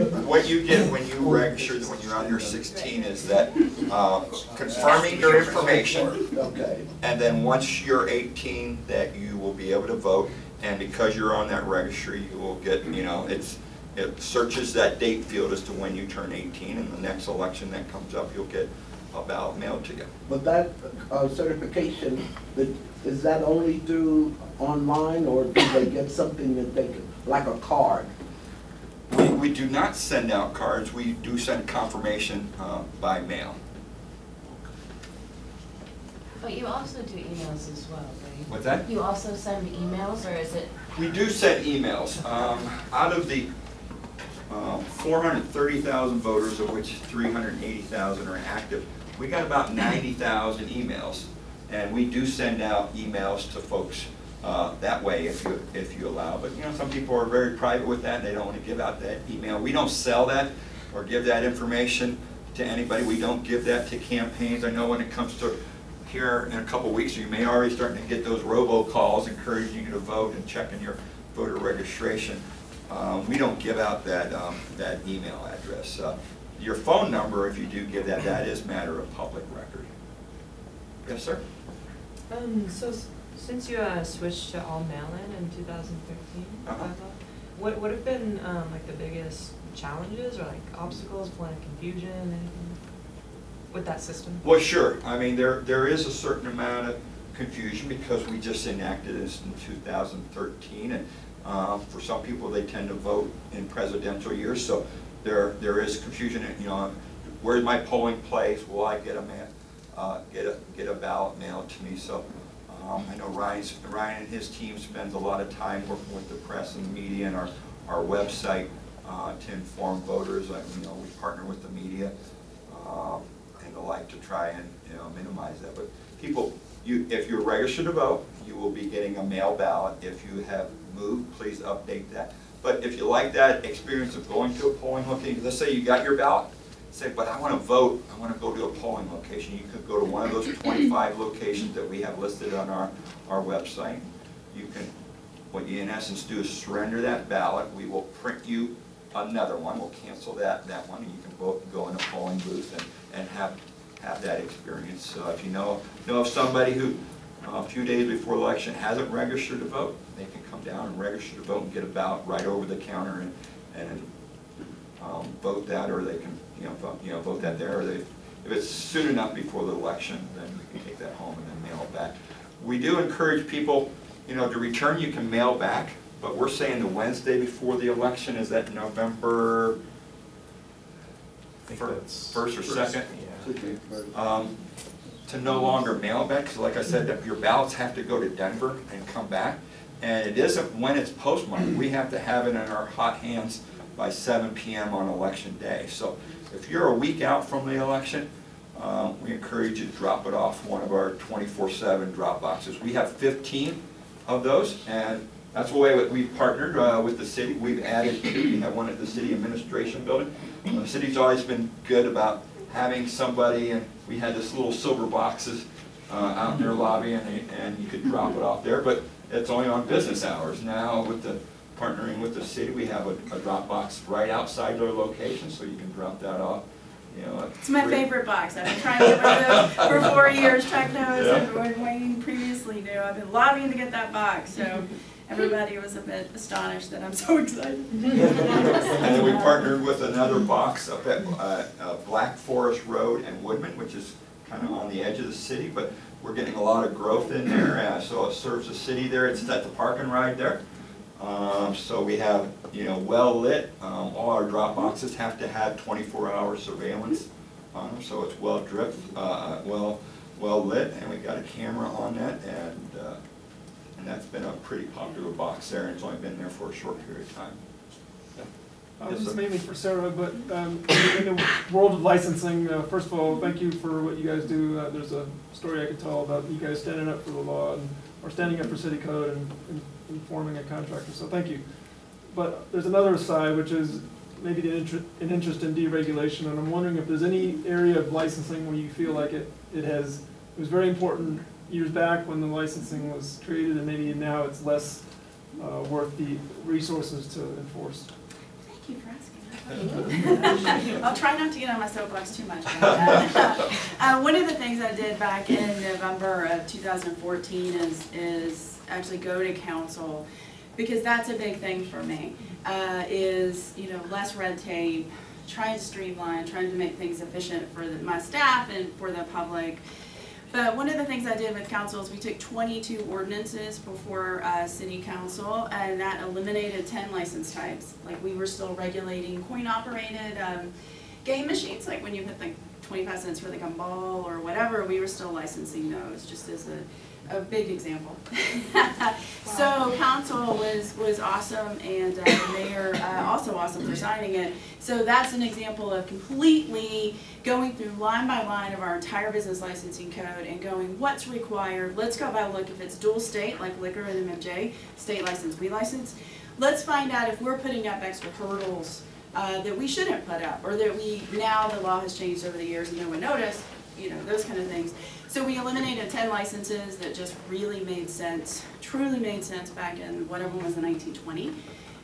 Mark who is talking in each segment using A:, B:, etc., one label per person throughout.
A: what you get when you register, when you're under 16, is that confirming your information,
B: Okay.
A: and then once you're 18, that you will be able to vote. And because you're on that registry, you will get, you know, it searches that date field as to when you turn 18, and the next election that comes up, you'll get a ballot mailed to you.
B: But that certification, is that only through online, or do they get something that they can, like a card?
A: We do not send out cards. We do send confirmation by mail.
C: But you also do emails as well, right?
A: What's that?
C: You also send emails, or is it?
A: We do send emails. Out of the 430,000 voters, of which 380,000 are active, we got about 90,000 emails, and we do send out emails to folks that way if you allow. But you know, some people are very private with that, and they don't want to give out that email. We don't sell that or give that information to anybody. We don't give that to campaigns. I know when it comes to here in a couple weeks, you may already start to get those robocalls encouraging you to vote and checking your voter registration. We don't give out that email address. Your phone number, if you do give that, that is matter of public record. Yes, sir?
D: So since you switched to all mail-in 2013, what have been like the biggest challenges or like obstacles, point of confusion, anything with that system?
A: Well, sure. I mean, there is a certain amount of confusion because we just enacted this in 2013, and for some people they tend to vote in presidential years, so there is confusion. You know, where's my polling place? Will I get a ballot mailed to me? So I know Ryan and his team spends a lot of time working with the press and the media and our website to inform voters. You know, we partner with the media and the like to try and minimize that. But people, if you're registered to vote, you will be getting a mail ballot. If you have moved, please update that. But if you like that experience of going to a polling location, let's say you got your ballot, say, but I want to vote, I want to go to a polling location. You could go to one of those 25 locations that we have listed on our website. You can, what you in essence do is surrender that ballot. We will print you another one. We'll cancel that one, and you can go in a polling booth and have that experience. If you know of somebody who a few days before the election hasn't registered to vote, they can come down and register to vote and get a ballot right over the counter and vote that, or they can vote that there. Or if it's soon enough before the election, then we can take that home and then mail it back. We do encourage people, to return. You can mail back, but we're saying the Wednesday before the election. Is that November 1st or 2nd?
B: Yeah.
A: To no longer mail it back, because like I said, your ballots have to go to Denver and come back, and it isn't when it's postmarked. We have to have it in our hot hands by 7 p.m. on election day. So if you're a week out from the election, we encourage you to drop it off one of our 24/7 drop boxes. We have 15 of those, and that's the way we've partnered with the city. We've added 2. We have one at the city administration building. The city's always been good about having somebody, and we had this little silver boxes out in their lobby, and you could drop it off there, but it's only on business hours. Now with the partnering with the city, we have a drop box right outside their location, so you can drop that off.
E: It's my favorite box. I've been trying to get rid of it for 4 years. Chuck knows, and Wayne previously knew. I've been lobbying to get that box, so everybody was a bit astonished that I'm so excited.
A: And then we partnered with another box up at Black Forest Road and Woodman, which is kind of on the edge of the city, but we're getting a lot of growth in there, so it serves the city there. It's at the park and ride there. So we have, well lit. All our drop boxes have to have 24-hour surveillance on them, so it's well dripped, well lit, and we got a camera on that, and that's been a pretty popular box there, and it's only been there for a short period of time.
F: This is mainly for Sarah, but in the world of licensing, first of all, thank you for what you guys do. There's a story I could tell about you guys standing up for the law or standing up for city code and informing a contractor, so thank you. But there's another side, which is maybe an interest in deregulation, and I'm wondering if there's any area of licensing where you feel like it was very important years back when the licensing was created, and maybe now it's less worth the resources to enforce.
E: Thank you for asking that. I'll try not to get on my soapbox too much about that. One of the things I did back in November of 2014 is actually go to council, because that's a big thing for me, is, you know, less red tape, trying to streamline, trying to make things efficient for my staff and for the public. But one of the things I did with council is we took 22 ordinances before city council, and that eliminated 10 license types. Like, we were still regulating coin-operated game machines, like when you put like 25 cents for the gumball or whatever, we were still licensing those, just as a big example. So council was awesome, and the mayor also awesome for signing it. So that's an example of completely going through line by line of our entire business licensing code and going, what's required? Let's go by look if it's dual state, like liquor and MMJ, state license, we license. Let's find out if we're putting up extra hurdles that we shouldn't put up, or that now the law has changed over the years and no one noticed, you know, those kind of things. So we eliminated 10 licenses that just really made sense, truly made sense back in whatever was the 1920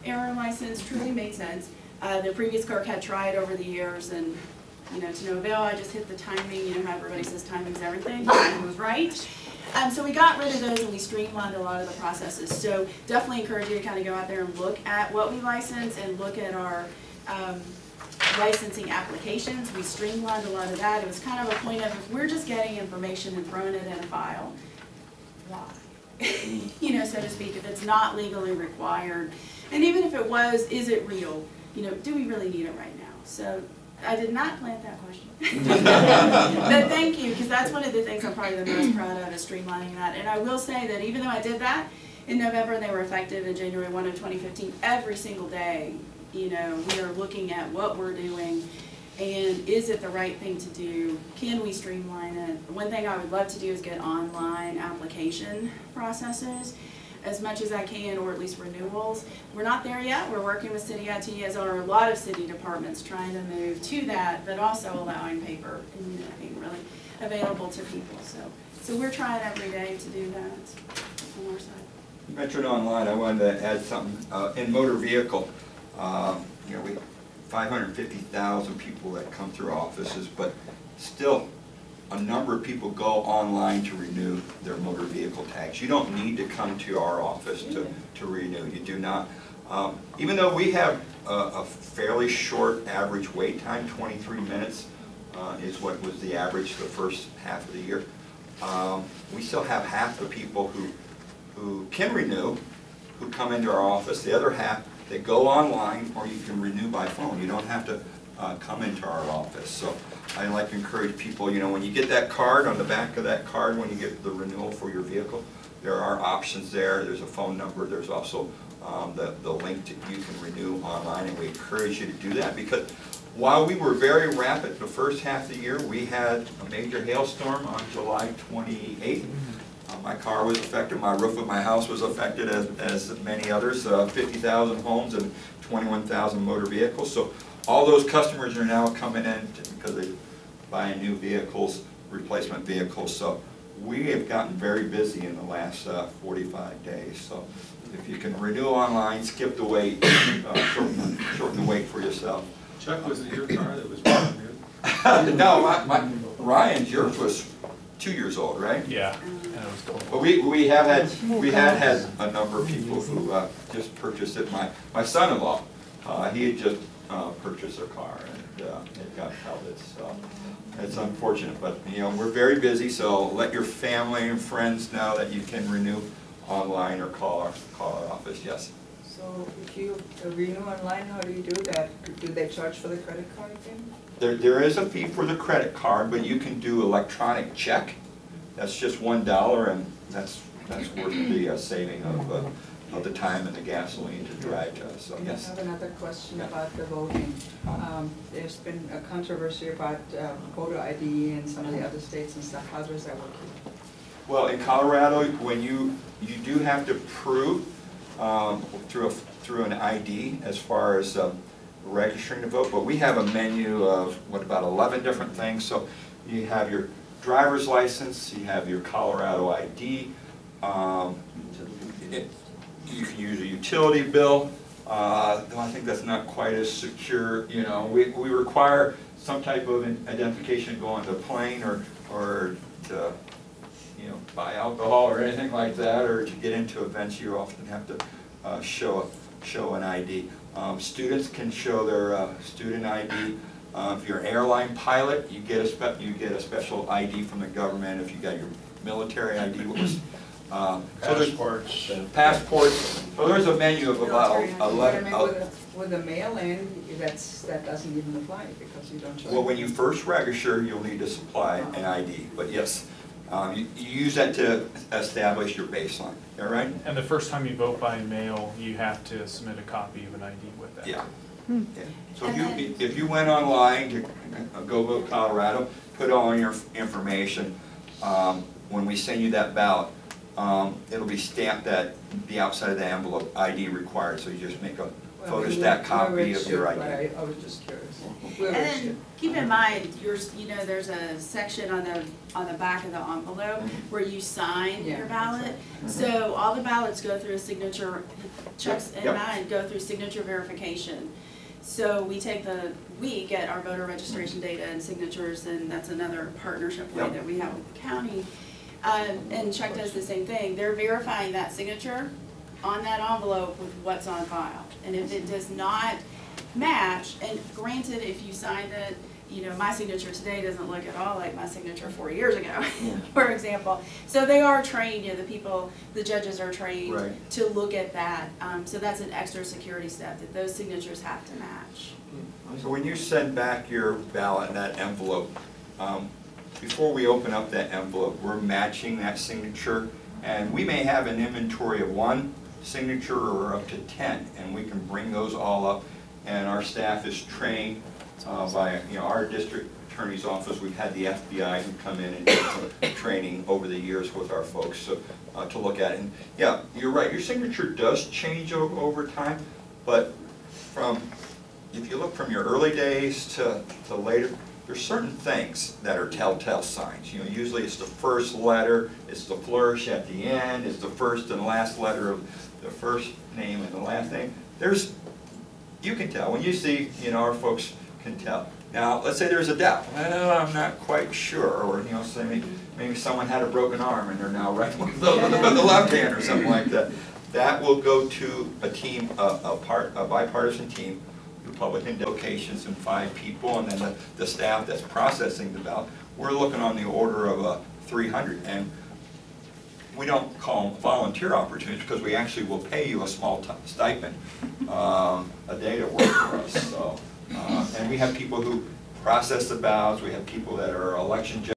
E: era license, truly made sense. The previous clerk had tried over the years, and, you know, to no avail. I just hit the timing, you know how everybody says timing's everything, timing was right. So we got rid of those and we streamlined a lot of the processes. So definitely encourage you to kind of go out there and look at what we license and look at our licensing applications. We streamlined a lot of that. It was kind of a point of, if we're just getting information and throwing it in a file, why? You know, so to speak, if it's not legally required. And even if it was, is it real? You know, do we really need it right now? So I did not plant that question. But thank you, because that's one of the things I'm probably the most proud of, is streamlining that. And I will say that even though I did that in November and they were effective in January 1 of 2015, every single day, you know, we are looking at what we're doing and is it the right thing to do? Can we streamline it? One thing I would love to do is get online application processes as much as I can, or at least renewals. We're not there yet. We're working with city IT, as are a lot of city departments, trying to move to that, but also allowing paper and, you know, being really available to people. So we're trying every day to do that on our side.
A: You mentioned online. I wanted to add something. In motor vehicle, you know, we 550,000 people that come through offices, but still a number of people go online to renew their motor vehicle tags. You don't need to come to our office to renew. You do not. Even though we have a fairly short average wait time, 23 minutes is what was the average the first half of the year, we still have half the people who can renew, who come into our office. The other half, they go online, or you can renew by phone. You don't have to come into our office. So I like to encourage people, you know, when you get that card, on the back of that card, when you get the renewal for your vehicle, there are options there. There's a phone number. There's also the link to, you can renew online, and we encourage you to do that, because while we were very rapid the first half of the year, we had a major hailstorm on July 28th. My car was affected, my roof of my house was affected, as many others, 50,000 homes and 21,000 motor vehicles. So all those customers are now coming in because they're buying new vehicles, replacement vehicles. So we have gotten very busy in the last 45 days. So if you can renew online, skip the wait, shorten the wait for yourself.
G: Chuck, was it your car that was renewed?
A: No, Ryan's, yours was 2 years old, right?
G: Yeah.
A: But we had a number of people who just purchased it. My son-in-law, he had just purchased a car, and it got pelted. So it's unfortunate, but you know, we're very busy. So let your family and friends know that you can renew online or call our office. Yes.
H: So if you renew online, how do you do that? Do they charge for the credit card thing?
A: There is a fee for the credit card, but you can do electronic check. That's just $1, and that's worth the saving of the time and the gasoline to drive to us. So yes.
H: I have another question about the voting. There's been a controversy about voter ID in some of the other states and stuff. How does that work here?
A: Well, in Colorado, when you do have to prove through an ID as far as registering to vote, but we have a menu of about 11 different things. So you have your driver's license, you have your Colorado ID, you can use a utility bill, Though I think that's not quite as secure, you know. We require some type of identification to go on the plane or to, you know, buy alcohol or anything like that, or to get into events. You often have to show an ID. Students can show their student ID. If you're an airline pilot, you get a special ID from the government. If you got your military ID, passports. So there's a menu of about 11.
H: With a mail-in, that doesn't even apply because you don't show.
A: Well, when you first register, you'll need to supply an ID. But yes, you use that to establish your baseline. All right?
I: And the first time you vote by mail, you have to submit a copy of an ID with that.
A: Yeah. Yeah. So if you went online to Go Vote Colorado, put all your information. When we send you that ballot, it'll be stamped at the outside of the envelope, ID required. So you just make a photostat copy of your ID.
H: I was just curious.
E: And then keep in mind, you know, there's a section on the back of the envelope where you sign your ballot. So all the ballots go through a signature, Chuck's and mine go through signature verification. So we get our voter registration data and signatures, and that's another partnership way that we have with the county. And Chuck does the same thing. They're verifying that signature on that envelope with what's on file. And if it does not match, and granted, if you signed it, you know, my signature today doesn't look at all like my signature 4 years ago, for example. So they are trained, you know, the judges are trained to look at that. So that's an extra security step, that those signatures have to match.
A: So when you send back your ballot in that envelope, before we open up that envelope, we're matching that signature, and we may have an inventory of 1 signature or up to 10, and we can bring those all up, and our staff is trained by, you know, our district attorney's office. We've had the FBI who come in and do some training over the years with our folks, so, to look at it. And yeah, you're right, your signature does change over time, but if you look from your early days to later, there's certain things that are telltale signs. You know, usually it's the first letter, it's the flourish at the end, it's the first and last letter of the first name and the last name. You can tell. When you see, you know, our folks can tell. Now, let's say there's a doubt. Well, I'm not quite sure. Or, you know, say maybe someone had a broken arm and they're now right with the left hand or something like that. That will go to a team, a bipartisan team, Republican locations and 5 people, and then the staff that's processing the ballot. We're looking on the order of 300, and we don't call them volunteer opportunities because we actually will pay you a small stipend a day to work for us. So, and we have people who process the ballots. We have people that are election judges.